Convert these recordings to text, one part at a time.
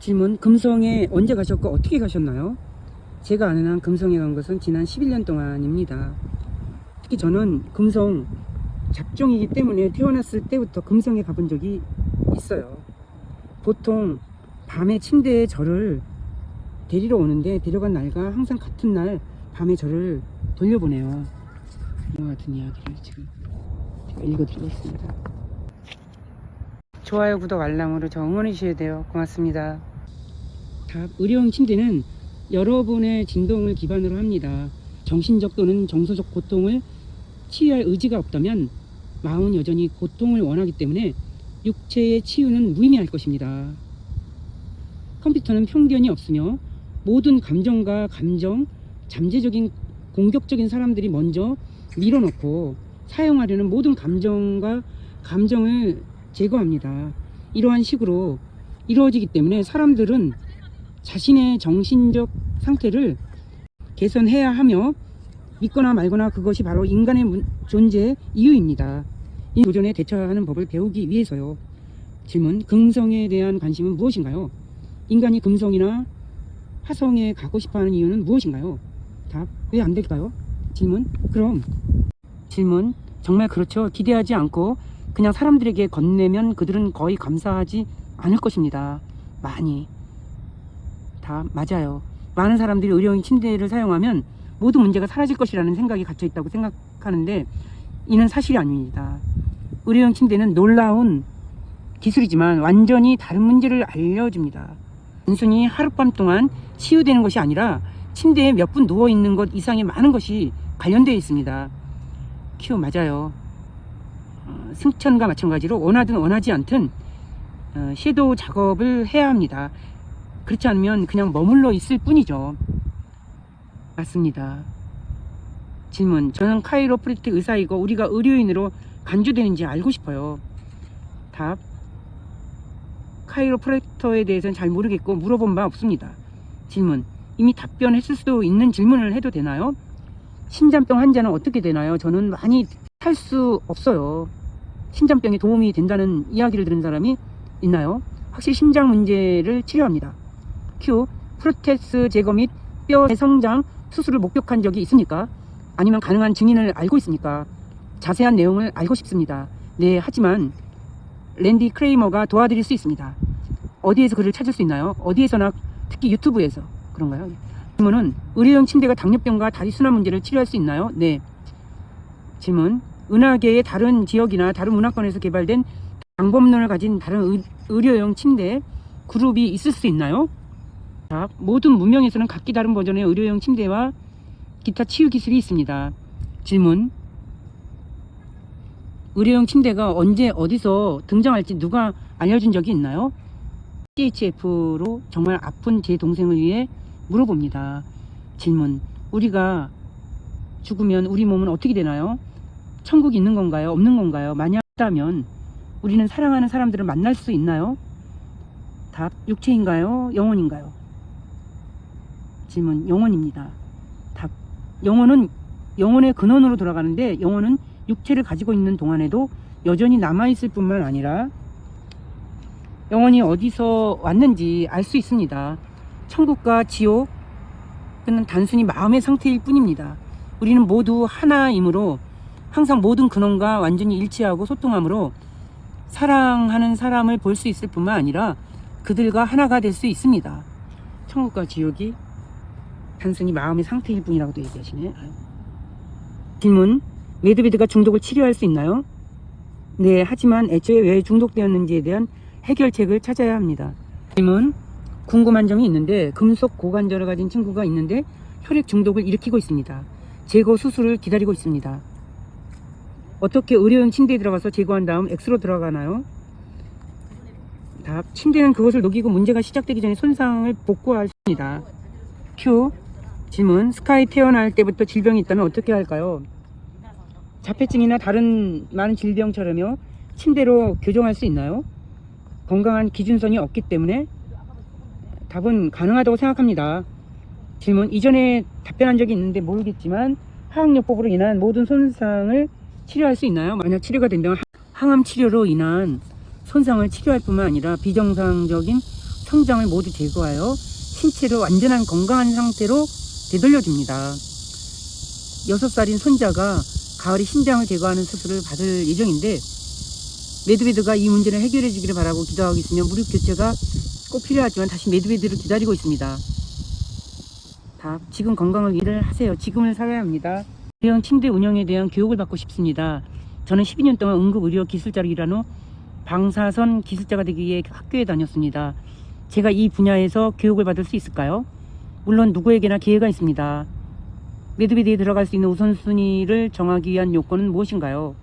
질문. 금성에 언제 가셨고 어떻게 가셨나요? 제가 아는 한 금성에 간 것은 지난 11년 동안입니다. 특히 저는 금성 잡종이기 때문에 태어났을 때부터 금성에 가본 적이 있어요. 보통 밤에 침대에 저를 데리러 오는데 데려간 날과 항상 같은 날 밤에 저를 돌려보내요. 이와 같은 이야기를 지금 제가 읽어드리고 있습니다. 좋아요, 구독, 알람으로 저 응원해 주셔야 돼요. 고맙습니다. 답. 의료용 침대는 여러분의 진동을 기반으로 합니다. 정신적 또는 정서적 고통을 치유할 의지가 없다면 마음은 여전히 고통을 원하기 때문에 육체의 치유는 무의미할 것입니다. 컴퓨터는 편견이 없으며 모든 감정과 감정, 잠재적인 공격적인 사람들이 먼저 밀어넣고 사용하려는 모든 감정과 감정을 제거합니다. 이러한 식으로 이루어지기 때문에 사람들은 자신의 정신적 상태를 개선해야 하며 믿거나 말거나 그것이 바로 인간의 존재의 이유입니다. 이 도전에 대처하는 법을 배우기 위해서요. 질문. 금성에 대한 관심은 무엇인가요? 인간이 금성이나 화성에 가고 싶어하는 이유는 무엇인가요? 답. 왜 안 될까요? 질문. 그럼. 질문. 정말 그렇죠. 기대하지 않고 그냥 사람들에게 건네면 그들은 거의 감사하지 않을 것입니다. 많이. 답. 맞아요. 많은 사람들이 의료용 침대를 사용하면 모든 문제가 사라질 것이라는 생각이 갇혀 있다고 생각하는데 이는 사실이 아닙니다. 의료용 침대는 놀라운 기술이지만 완전히 다른 문제를 알려줍니다. 단순히 하룻밤 동안 치유되는 것이 아니라 침대에 몇 분 누워있는 것 이상의 많은 것이 관련되어 있습니다. 큐. 맞아요. 승천과 마찬가지로 원하든 원하지 않든 섀도우 작업을 해야 합니다. 그렇지 않으면 그냥 머물러 있을 뿐이죠. 맞습니다. 질문. 저는 카이로프랙틱 의사이고 우리가 의료인으로 간주되는지 알고 싶어요. 답. 카이로프랙터에 대해서는 잘 모르겠고 물어본 바 없습니다. 질문. 이미 답변했을 수도 있는 질문을 해도 되나요? 심장병 환자는 어떻게 되나요? 저는 많이 살 수 없어요. 심장병에 도움이 된다는 이야기를 들은 사람이 있나요? 확실히 심장 문제를 치료합니다. 큐. 프로테스 제거 및 뼈 재성장 수술을 목격한 적이 있습니까? 아니면 가능한 증인을 알고 있습니까? 자세한 내용을 알고 싶습니다. 네, 하지만 랜디 크레이머가 도와드릴 수 있습니다. 어디에서 그를 찾을 수 있나요? 어디에서나, 특히 유튜브에서. 그런가요? 질문은. 의료용 침대가 당뇨병과 다리 순환 문제를 치료할 수 있나요? 네. 질문. 은하계의 다른 지역이나 다른 문화권에서 개발된 방법론을 가진 다른 의료용 침대 그룹이 있을 수 있나요? 답. 모든 문명에서는 각기 다른 버전의 의료용 침대와 기타 치유 기술이 있습니다. 질문. 의료용 침대가 언제 어디서 등장할지 누가 알려준 적이 있나요? CHF로 정말 아픈 제 동생을 위해 물어봅니다. 질문. 우리가 죽으면 우리 몸은 어떻게 되나요? 천국이 있는 건가요? 없는 건가요? 만약 있다면 우리는 사랑하는 사람들을 만날 수 있나요? 답. 육체인가요? 영혼인가요? 질문. 영혼입니다. 답. 영혼은 영혼의 근원으로 돌아가는데 영혼은 육체를 가지고 있는 동안에도 여전히 남아있을 뿐만 아니라 영혼이 어디서 왔는지 알 수 있습니다. 천국과 지옥은 단순히 마음의 상태일 뿐입니다. 우리는 모두 하나이므로 항상 모든 근원과 완전히 일치하고 소통하므로 사랑하는 사람을 볼 수 있을 뿐만 아니라 그들과 하나가 될 수 있습니다. 천국과 지옥이 단순히 마음의 상태일 뿐이라고도 얘기하시네. 질문. 매드베드가 중독을 치료할 수 있나요? 네, 하지만 애초에 왜 중독되었는지에 대한 해결책을 찾아야 합니다. 질문. 궁금한 점이 있는데 금속 고관절을 가진 친구가 있는데 혈액 중독을 일으키고 있습니다. 제거 수술을 기다리고 있습니다. 어떻게 의료용 침대에 들어가서 제거한 다음 X로 들어가나요? 답. 침대는 그것을 녹이고 문제가 시작되기 전에 손상을 복구합니다. 큐. 질문. 스카이 태어날 때부터 질병이 있다면 어떻게 할까요? 자폐증이나 다른 많은 질병처럼요 침대로 교정할 수 있나요? 건강한 기준선이 없기 때문에 답은 가능하다고 생각합니다. 질문. 이전에 답변한 적이 있는데 모르겠지만 화학요법으로 인한 모든 손상을 치료할 수 있나요? 만약 치료가 된다면 항암 치료로 인한 손상을 치료할 뿐만 아니라 비정상적인 성장을 모두 제거하여 신체를 완전한 건강한 상태로 되돌려줍니다. 6살인 손자가 가을에 신장을 제거하는 수술을 받을 예정인데 매드베드가 이 문제를 해결해 주기를 바라고 기도하고 있으며 무릎 교체가 꼭 필요하지만 다시 매드베드를 기다리고 있습니다. 지금 건강을 위해 하세요. 지금을 살아야 합니다. 의료용 침대 운영에 대한 교육을 받고 싶습니다. 저는 12년 동안 응급의료 기술자로 일한 후 방사선 기술자가 되기 위해 학교에 다녔습니다. 제가 이 분야에서 교육을 받을 수 있을까요? 물론 누구에게나 기회가 있습니다. 매드베드에 들어갈 수 있는 우선순위를 정하기 위한 요건은 무엇인가요?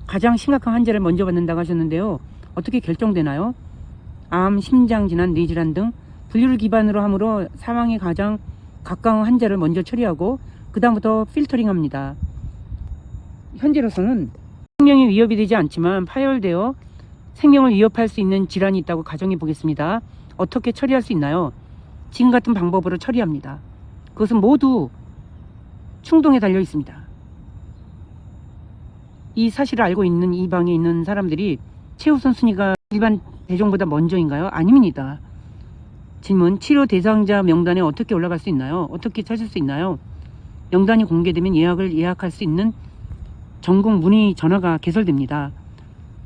가장 심각한 환자를 먼저 받는다고 하셨는데요. 어떻게 결정되나요? 암, 심장 질환, 뇌질환 등 분류를 기반으로 하므로 사망에 가장 가까운 환자를 먼저 처리하고 그 다음부터 필터링합니다. 현재로서는 생명이 위협이 되지 않지만 파열되어 생명을 위협할 수 있는 질환이 있다고 가정해 보겠습니다. 어떻게 처리할 수 있나요? 지금 같은 방법으로 처리합니다. 그것은 모두 충동에 달려 있습니다. 이 사실을 알고 있는 이 방에 있는 사람들이 최우선 순위가 일반 대중보다 먼저인가요? 아닙니다. 질문, 치료 대상자 명단에 어떻게 올라갈 수 있나요? 어떻게 찾을 수 있나요? 명단이 공개되면 예약을 예약할 수 있는 전국 문의 전화가 개설됩니다.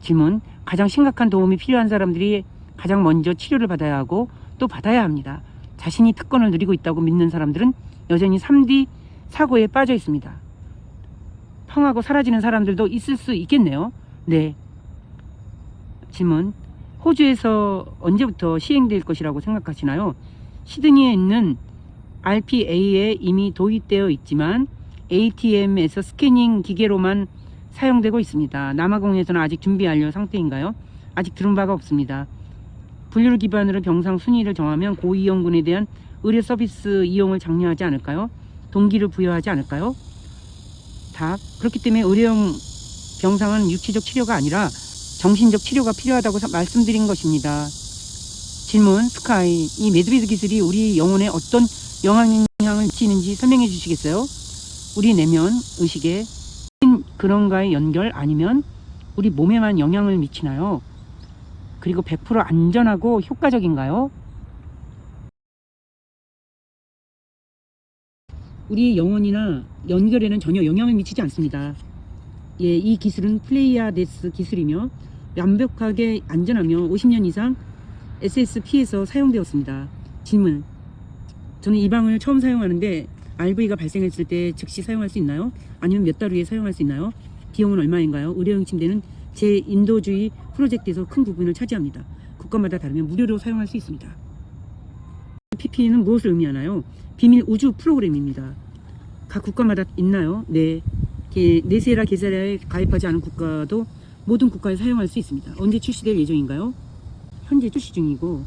질문, 가장 심각한 도움이 필요한 사람들이 가장 먼저 치료를 받아야 하고 또 받아야 합니다. 자신이 특권을 누리고 있다고 믿는 사람들은 여전히 3D 사고에 빠져 있습니다. 펑하고 사라지는 사람들도 있을 수 있겠네요. 네. 질문, 호주에서 언제부터 시행될 것이라고 생각하시나요? 시드니에 있는 RPA에 이미 도입되어 있지만 ATM에서 스캐닝 기계로만 사용되고 있습니다. 남아공에서는 아직 준비 완료 상태인가요? 아직 들은 바가 없습니다. 분류를 기반으로 병상 순위를 정하면 고위험군에 대한 의료 서비스 이용을 장려하지 않을까요? 동기를 부여하지 않을까요? 답, 그렇기 때문에 의료용 병상은 육체적 치료가 아니라 정신적 치료가 필요하다고 말씀드린 것입니다. 질문, 스카이, 이 매드베드 기술이 우리 영혼에 어떤 영향을 미치는지 설명해 주시겠어요? 우리 내면 의식에 그런가의 연결 아니면 우리 몸에만 영향을 미치나요? 그리고 100% 안전하고 효과적인가요? 우리 영혼이나 연결에는 전혀 영향을 미치지 않습니다. 예, 이 기술은 플레이아데스 기술이며 완벽하게 안전하며 50년 이상 SSP에서 사용되었습니다. 질문, 저는 이 방을 처음 사용하는데 RV가 발생했을 때 즉시 사용할 수 있나요? 아니면 몇 달 후에 사용할 수 있나요? 비용은 얼마인가요? 의료용 침대는 제 인도주의 프로젝트에서 큰 부분을 차지합니다. 국가마다 다르면 무료로 사용할 수 있습니다. PP는 무엇을 의미하나요? 비밀 우주 프로그램입니다. 각 국가마다 있나요? 네. 네세라 게세라에 가입하지 않은 국가도 모든 국가에 사용할 수 있습니다. 언제 출시될 예정인가요? 현재 출시 중이고,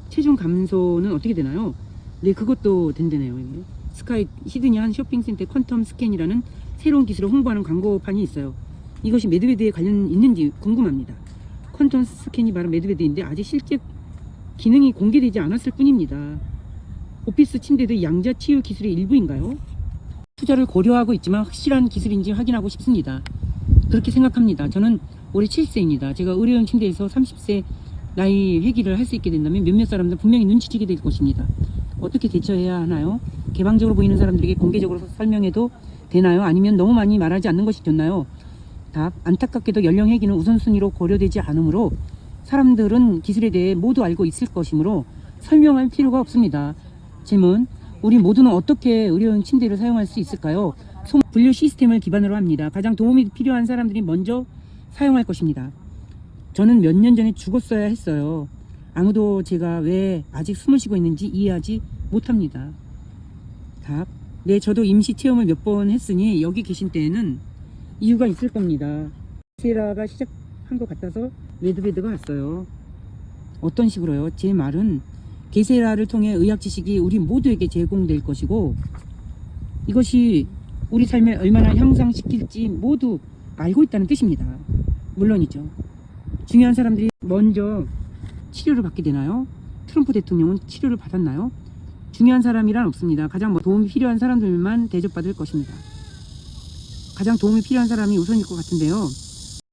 체중 감소는 어떻게 되나요? 네, 그것도 된대네요. 스카이 시드니 한 쇼핑센터 퀀텀 스캔이라는 새로운 기술을 홍보하는 광고판이 있어요. 이것이 매드베드에 관련 있는지 궁금합니다. 퀀텀 스캔이 바로 매드베드인데 아직 실제 기능이 공개되지 않았을 뿐입니다. 오피스 침대도 양자치유 기술의 일부인가요? 투자를 고려하고 있지만 확실한 기술인지 확인하고 싶습니다. 그렇게 생각합니다. 저는 올해 70세입니다. 제가 의료용 침대에서 30세 나이 회귀를 할 수 있게 된다면 몇몇 사람들 분명히 눈치채게 될 것입니다. 어떻게 대처해야 하나요? 개방적으로 보이는 사람들에게 공개적으로 설명해도 되나요? 아니면 너무 많이 말하지 않는 것이 좋나요? 답, 안타깝게도 연령 회귀는 우선순위로 고려되지 않으므로 사람들은 기술에 대해 모두 알고 있을 것이므로 설명할 필요가 없습니다. 질문, 우리 모두는 어떻게 의료용 침대를 사용할 수 있을까요? 분류 시스템을 기반으로 합니다. 가장 도움이 필요한 사람들이 먼저 사용할 것입니다. 저는 몇 년 전에 죽었어야 했어요. 아무도 제가 왜 아직 숨을 쉬고 있는지 이해하지 못합니다. 답, 네, 저도 임시 체험을 몇 번 했으니 여기 계신 때에는 이유가 있을 겁니다. 세라가 시작한 것 같아서 매드베드가 왔어요. 어떤 식으로요? 제 말은 게세라를 통해 의학 지식이 우리 모두에게 제공될 것이고 이것이 우리 삶에 얼마나 향상시킬지 모두 알고 있다는 뜻입니다. 물론이죠. 중요한 사람들이 먼저 치료를 받게 되나요? 트럼프 대통령은 치료를 받았나요? 중요한 사람이란 없습니다. 가장 도움이 필요한 사람들만 대접받을 것입니다. 가장 도움이 필요한 사람이 우선일 것 같은데요.